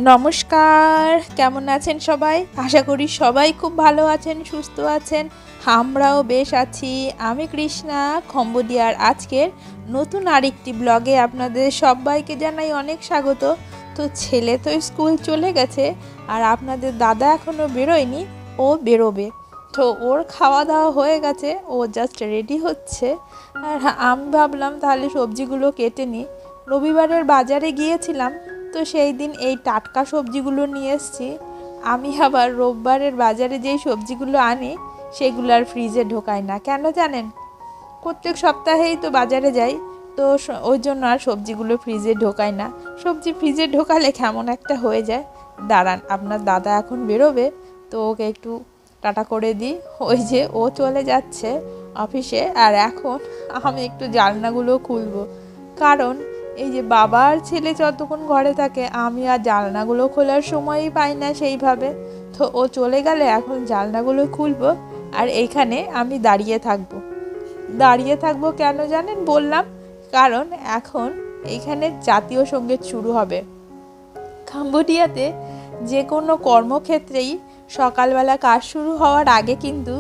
নমস্কার, কেমন আছেন সবাই? আশা করি সবাই খুব ভালো আছেন, সুস্থ আছেন। আমরাও বেশ আছি। আমি কৃষ্ণা কম্বোডিয়ার আজকের নতুন আরেকটি ব্লগে আপনাদের সবাইকে জানাই অনেক স্বাগত। তো ছেলে তো স্কুল চলে গেছে আর আপনাদের দাদা এখনও বেরোয়নি, ও বেরোবে। তো ওর খাওয়া দাওয়া হয়ে গেছে, ও জাস্ট রেডি হচ্ছে। আর আমি ভাবলাম তাহলে সবজিগুলো কেটে নিই। রবিবারের বাজারে গিয়েছিলাম, তো সেই দিন এই টাটকা সবজিগুলো নিয়ে এসেছি। আমি আবার রোববারের বাজারে যেই সবজিগুলো আনি সেগুলো আর ফ্রিজে ঢোকাই না। কেন জানেন? প্রত্যেক সপ্তাহেই তো বাজারে যাই, তো ওই জন্য আর সবজিগুলো ফ্রিজে ঢোকাই না। সবজি ফ্রিজে ঢোকালে কেমন একটা হয়ে যায়। দাঁড়ান, আপনার দাদা এখন বেরোবে, তো ওকে একটু টাটা করে দিই। ওই যে ও চলে যাচ্ছে অফিসে, আর এখন আমি একটু জানলাগুলো খুলবো, কারণ এই যে বাবা আর ছেলে যতক্ষণ ঘরে থাকে আমি আর জানলাগুলো খোলার সময়ই পাই না সেইভাবে। তো ও চলে গেলে এখন জানলাগুলো খুলবো, আর এইখানে আমি দাঁড়িয়ে থাকবো কেন জানেন বললাম? কারণ এখন এইখানে জাতীয় সঙ্গীত শুরু হবে। কম্বোডিয়াতে যে কোনো কর্মক্ষেত্রেই সকালবেলা কাজ শুরু হওয়ার আগে কিন্তু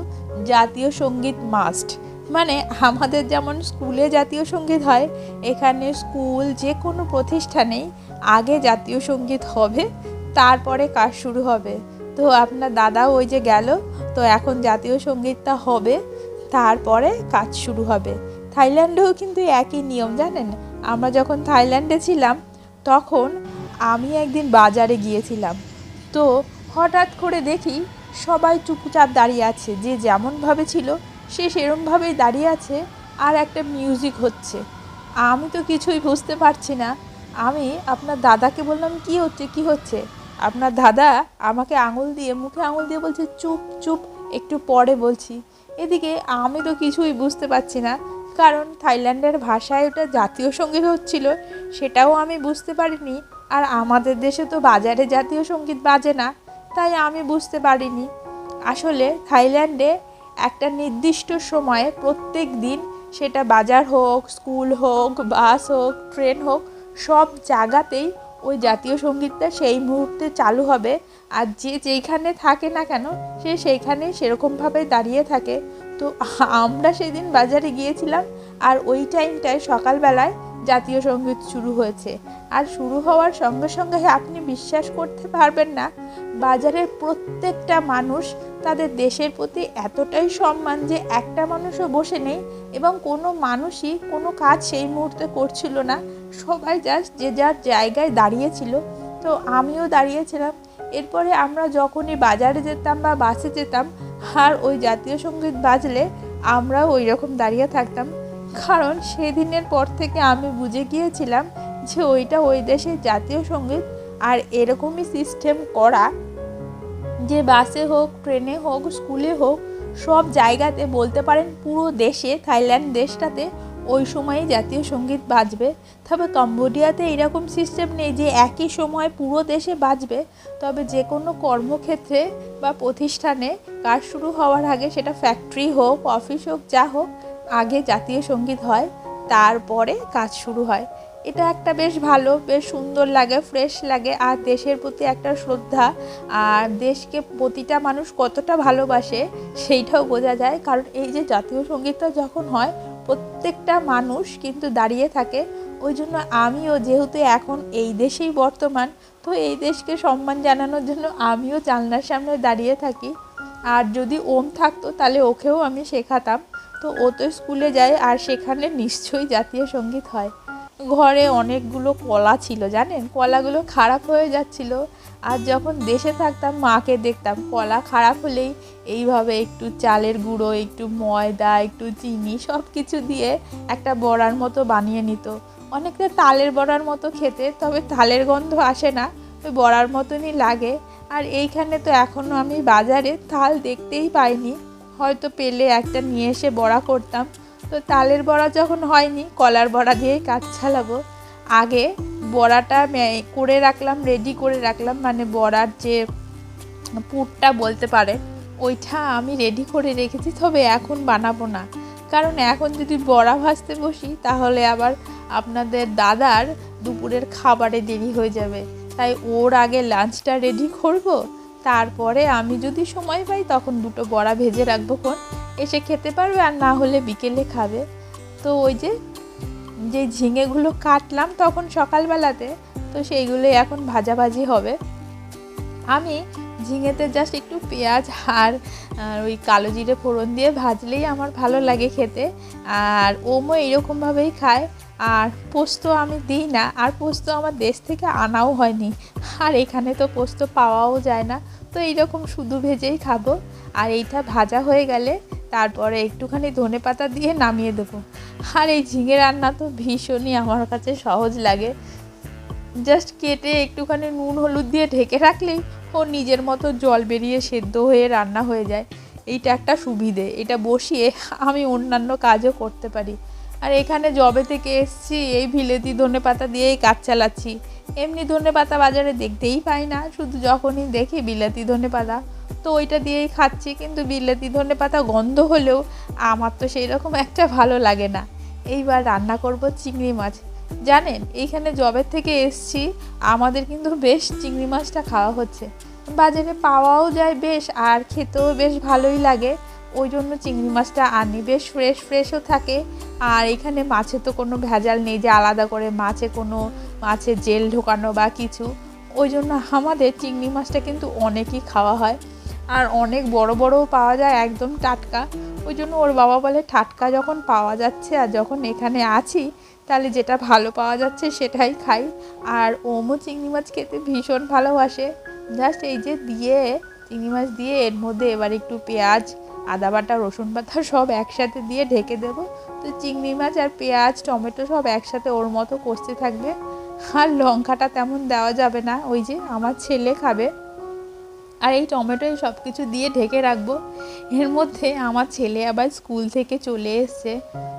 জাতীয় সঙ্গীত মাস্ট। মানে আমাদের যেমন স্কুলে জাতীয় সঙ্গীত হয়, এখানে স্কুল যে কোনো প্রতিষ্ঠানেই আগে জাতীয় সঙ্গীত হবে, তারপরে কাজ শুরু হবে। তো আপনার দাদা ওই যে গেল, তো এখন জাতীয় সঙ্গীতটা হবে, তারপরে কাজ শুরু হবে। থাইল্যান্ডেও কিন্তু একই নিয়ম, জানেন? আমরা যখন থাইল্যান্ডে ছিলাম তখন আমি একদিন বাজারে গিয়েছিলাম, তো হঠাৎ করে দেখি সবাই চুপচাপ দাঁড়িয়ে আছে, যে যেমনভাবে ছিল সে সেরমভাবেই দাঁড়িয়ে আছে, আর একটা মিউজিক হচ্ছে। আমি তো কিছুই বুঝতে পারছি না। আমি আপনার দাদাকে বললাম, কি হচ্ছে কি হচ্ছে? আপনার দাদা আমাকে মুখে আঙুল দিয়ে বলছে, চুপ চুপ, একটু পরে বলছি। এদিকে আমি তো কিছুই বুঝতে পারছি না, কারণ থাইল্যান্ডের ভাষায় ওটা জাতীয় সঙ্গীত হচ্ছিল, সেটাও আমি বুঝতে পারিনি। আর আমাদের দেশে তো বাজারে জাতীয় সঙ্গীত বাজে না, তাই আমি বুঝতে পারিনি। আসলে থাইল্যান্ডে একটা নির্দিষ্ট সময়ে প্রত্যেক দিন, সেটা বাজার হোক, স্কুল হোক, বাস হোক, ট্রেন হোক, সব জায়গাতেই ওই জাতীয় সঙ্গীতটা সেই মুহূর্তে চালু হবে। আর যে যেইখানে থাকে না কেন, সে সেইখানেই সেরকমভাবে দাঁড়িয়ে থাকে। তো আমরা সেদিন বাজারে গিয়েছিলাম, আর ওই টাইমটায় সকালবেলায় জাতীয় সঙ্গীত শুরু হয়েছে। আর শুরু হওয়ার সঙ্গে সঙ্গে আপনি বিশ্বাস করতে পারবেন না, বাজারের প্রত্যেকটা মানুষ তাদের দেশের প্রতি এতটাই সম্মান যে একটা মানুষও বসে নেই, এবং কোনো মানুষই কোনো কাজ সেই মুহূর্তে করছিল না। সবাই জাস্ট যে যার জায়গায় দাঁড়িয়েছিল। তো আমিও দাঁড়িয়েছিলাম। এরপরে আমরা যখনই বাজারে যেতাম বা বাসে যেতাম, আর ওই জাতীয় সঙ্গীত বাজলে আমরাও ওই রকম দাঁড়িয়ে থাকতাম। কারণ সেদিনের পর থেকে আমি বুঝে গিয়েছিলাম যে ওইটা ওই দেশের জাতীয় সঙ্গীত। আর এরকমই সিস্টেম করা, যে বাসে হোক, ট্রেনে হোক, স্কুলে হোক, সব জায়গাতে বলতে পারেন পুরো দেশে, থাইল্যান্ড দেশটাতে ওই সময়ই জাতীয় সঙ্গীত বাজবে। তবে কম্বোডিয়াতে এরকম সিস্টেম নেই যে একই সময় পুরো দেশে বাজবে। তবে যে কোনো কর্মক্ষেত্রে বা প্রতিষ্ঠানে কাজ শুরু হওয়ার আগে, সেটা ফ্যাক্টরি হোক, অফিস হোক, যা হোক, আগে জাতীয় সঙ্গীত হয়, তারপরে কাজ শুরু হয়। এটা একটা বেশ ভালো, বেশ সুন্দর লাগে, ফ্রেশ লাগে। আর দেশের প্রতি একটা শ্রদ্ধা, আর দেশকে প্রতিটা মানুষ কতটা ভালোবাসে সেইটাও বোঝা যায়। কারণ এই যে জাতীয় সঙ্গীতটা যখন হয়, প্রত্যেকটা মানুষ কিন্তু দাঁড়িয়ে থাকে। ওই জন্য আমিও, যেহেতু এখন এই দেশেই বর্তমান, তো এই দেশকে সম্মান জানানোর জন্য আমিও জানলার সামনে দাঁড়িয়ে থাকি। আর যদি ওম থাকতো তাহলে ওকেও আমি শেখাতাম। তো ও তো স্কুলে যায়, আর সেখানে নিশ্চয়ই জাতীয় সঙ্গীত হয়। ঘরে অনেকগুলো কলা ছিল, জানেন? কলাগুলো খারাপ হয়ে যাচ্ছিল। আর যখন দেশে থাকতাম মাকে দেখতাম কলা খারাপ হলেই এইভাবে একটু চালের গুঁড়ো, একটু ময়দা, একটু চিনি, সব কিছু দিয়ে একটা বড়ার মতো বানিয়ে নিত। অনেকটা তালের বড়ার মতো খেতে, তবে তালের গন্ধ আসে না, ওই বড়ার মতনই লাগে। আর এইখানে তো এখনও আমি বাজারে তাল দেখতেই পাইনি, হয়তো পেলে একটা নিয়ে এসে বড়া করতাম। তো তালের বড়া যখন হয়নি, কলার বড়া দিয়েই কাজ চালাবো। আগে বড়াটা করে রাখলাম, রেডি করে রাখলাম, মানে বড়ার যে পুরটা বলতে পারে, ওইটা আমি রেডি করে রেখেছি। তবে এখন বানাবো না, কারণ এখন যদি বড়া ভাজতে বসি তাহলে আবার আপনাদের দাদার দুপুরের খাবারে দেরি হয়ে যাবে। তাই ওর আগে লাঞ্চটা রেডি করব, তারপরে আমি যদি সময় পাই তখন দুটো বড়া ভেজে রাখবো, কোন এসে খেতে পারবে, আর না হলে বিকেলে খাবে। তো ওই যে ঝিঙেগুলো কাটলাম তখন সকালবেলাতে, তো সেইগুলোই এখন ভাজাভাজি হবে। আমি ঝিঙেতে জাস্ট একটু পেঁয়াজ আর ওই কালো জিরে ফোড়ন দিয়ে ভাজলেই আমার ভালো লাগে খেতে। আর ওমও এরকমভাবেই খায়। আর পোস্ত আমি দিই না, আর পোস্ত আমার দেশ থেকে আনাও হয়নি, আর এখানে তো পোস্ত পাওয়াও যায় না। তো এইরকম শুধু ভেজেই খাবো। আর এইটা ভাজা হয়ে গেলে তারপরে একটুখানি ধনেপাতা দিয়ে নামিয়ে দেবো। আর এই ঝিঙে রান্না তো ভীষণই আমার কাছে সহজ লাগে। জাস্ট কেটে একটুখানি নুন হলুদ দিয়ে ঢেকে রাখলেই ও নিজের মতো জল বেরিয়ে সেদ্ধ হয়ে রান্না হয়ে যায়। এইটা একটা সুবিধে, এটা বসিয়ে আমি অন্যান্য কাজও করতে পারি। আর এখানে জবে থেকে এসছি এই বিলেতি ধনেপাতা দিয়েই কাজ চালাচ্ছি। এমনি ধনেপাতা বাজারে দেখতেই পাই না, শুধু যখনই দেখি বিলেতি ধনেপাতা, তো ওইটা দিয়েই খাচ্ছি। কিন্তু বিলেতি ধনেপাতা গন্ধ হলেও আমার তো সেই রকম একটা ভালো লাগে না। এইবার রান্না করব চিংড়ি মাছ। জানেন, এইখানে জবের থেকে এসছি, আমাদের কিন্তু বেশ চিংড়ি মাছটা খাওয়া হচ্ছে। বাজারে পাওয়াও যায় বেশ, আর খেতেও বেশ ভালোই লাগে। ওই জন্য চিংড়ি মাছটা আনি, বেশ ফ্রেশও থাকে। আর এখানে মাছে তো কোনো ভেজাল নেই যে আলাদা করে মাছের জেল ঢোকানো বা কিছু। ওই জন্য আমাদের চিংড়ি মাছটা কিন্তু অনেকই খাওয়া হয়। আর অনেক বড় বড়ও পাওয়া যায়, একদম টাটকা। ওই জন্য ওর বাবা বলে টাটকা যখন পাওয়া যাচ্ছে আর যখন এখানে আছি, তাহলে যেটা ভালো পাওয়া যাচ্ছে সেটাই খাই। আর ওমও চিংড়ি মাছ খেতে ভীষণ ভালোবাসে। জাস্ট এই যে চিংড়ি মাছ দিয়ে এর মধ্যে এবার একটু পেঁয়াজ, আদা বাটা, রসুন বাটা সব একসাথে দিয়ে ঢেকে দেবো। তো চিংড়ি মাছ আর পেঁয়াজ, টমেটো সব একসাথে ওর মতো কষতে থাকবে। আর লঙ্কাটা তেমন দেওয়া যাবে না, ওই যে আমার ছেলে খাবে। আর এই টমেটোই সব কিছু দিয়ে ঢেকে রাখবো। এর মধ্যে আমার ছেলে আবার স্কুল থেকে চলে এসছে,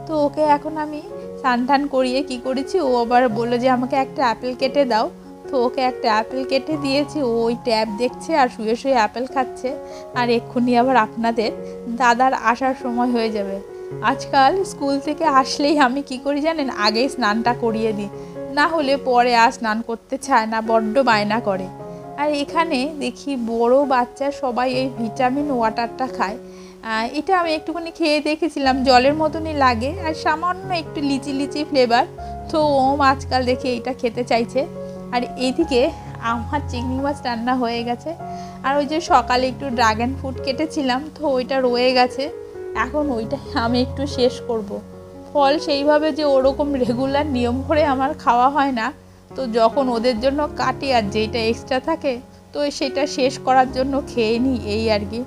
তো ওকে এখন আমি স্নান করিয়ে কি করেছি, ও আবার বললো যে আমাকে একটা অ্যাপেল কেটে দাও। তো ওকে একটা অ্যাপেল কেটে দিয়েছি, ও ওই ট্যাব দেখছে আর শুয়ে শুয়ে অ্যাপেল খাচ্ছে। আর এক্ষুনি আবার আপনাদের দাদার আসার সময় হয়ে যাবে। আজকাল স্কুল থেকে আসলেই আমি কি করি জানেন, আগেই স্নানটা করিয়ে দিই, না হলে পরে আর স্নান করতে চায় না, বড্ড বায়না করে। আর এখানে দেখি বড় বাচ্চা সবাই এই ভিটামিন ওয়াটারটা খায়। এটা আমি একটুখানি খেয়ে দেখেছিলাম, জলের মতনই লাগে আর সামান্য একটু লিচি ফ্লেভার। তো ও আজকাল দেখি এইটা খেতে চাইছে। আর এইদিকে আমার চিংড়ি মাছ রান্না হয়ে গেছে। আর ওই যে সকালে একটু ড্রাগন ফ্রুট কেটেছিলাম, তো ওইটা রয়ে গেছে। এখন ওইটাই আমি একটু শেষ করব। ফল সেইভাবে যে ওরকম রেগুলার নিয়ম করে আমার খাওয়া হয় না, তো যখন ওদের জন্য কাটি আর যেইটা এক্সট্রা থাকে তো সেটা শেষ করার জন্য খেয়ে নিই, এই আর কি।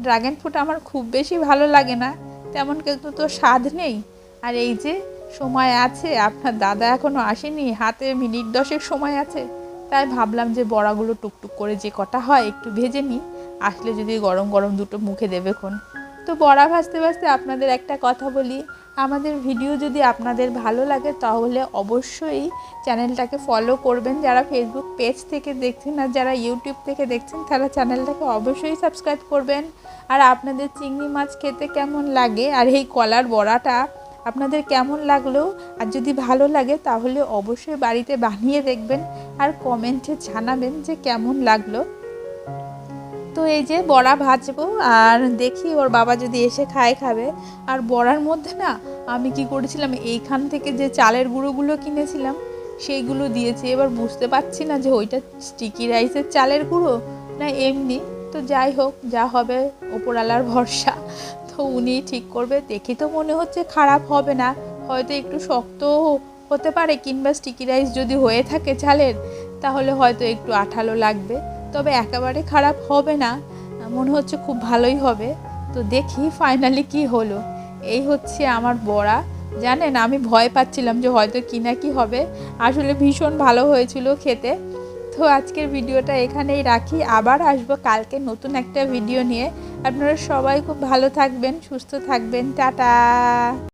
ড্রাগন ফ্রুট আমার খুব বেশি ভালো লাগে না, তেমন কিন্তু তো স্বাদ নেই। আর এই যে সময় আছে, আপনার দাদা এখনও আসেনি, হাতে মিনিট 10 সময় আছে, তাই ভাবলাম যে বড়াগুলো টুকটুক করে যে কটা হয় একটু ভেজে নিই, আসলে যদি গরম গরম দুটো মুখে দেবেক্ষণ। তো বড়া ভাজতে ভাজতে আপনাদের একটা কথা বলি, আমাদের ভিডিও যদি আপনাদের ভালো লাগে তাহলে অবশ্যই চ্যানেলটাকে ফলো করবেন। যারা ফেসবুক পেজ থেকে দেখছেন আর যারা ইউটিউব থেকে দেখছেন তারা চ্যানেলটাকে অবশ্যই সাবস্ক্রাইব করবেন। আর আপনাদের চিংড়ি মাছ খেতে কেমন লাগে আর এই কলার বড়াটা আপনাদের কেমন লাগলো, আর যদি ভালো লাগে তাহলে অবশ্যই বাড়িতে বানিয়ে দেখবেন আর কমেন্টে জানাবেন যে কেমন লাগলো। তো এই যে বড়া ভাজবো, আর দেখি ওর বাবা যদি এসে খাবে। আর বড়ার মধ্যে না আমি কি করেছিলাম, এইখান থেকে যে চালের গুঁড়োগুলো কিনেছিলাম সেইগুলো দিয়েছি। এবার বুঝতে পারছি না যে ওইটা স্টিকি রাইসের চালের গুঁড়ো না এমনি। তো যাই হোক, যা হবে ওপরওয়ালার ভরসা, তো উনি ঠিক করবে। দেখি তো মনে হচ্ছে খারাপ হবে না, হয়তো একটু শক্ত হতে পারে, কিংবা স্টিকি রাইস যদি হয়ে থাকে চালের তাহলে হয়তো একটু আঠালো লাগবে, তবে একেবারে খারাপ হবে না, মনে হচ্ছে খুব ভালোই হবে। তো দেখি ফাইনালি কি হলো। এই হচ্ছে আমার বড়া। জানেন, আমি ভয় পাচ্ছিলাম যে হয়তো কি না কি হবে, আসলে ভীষণ ভালো হয়েছিল খেতে। তো আজকের ভিডিওটা এখানেই রাখি, আবার আসবো কালকে নতুন একটা ভিডিও নিয়ে। আপনারা সবাই খুব ভালো থাকবেন, সুস্থ থাকবেন, টাটা।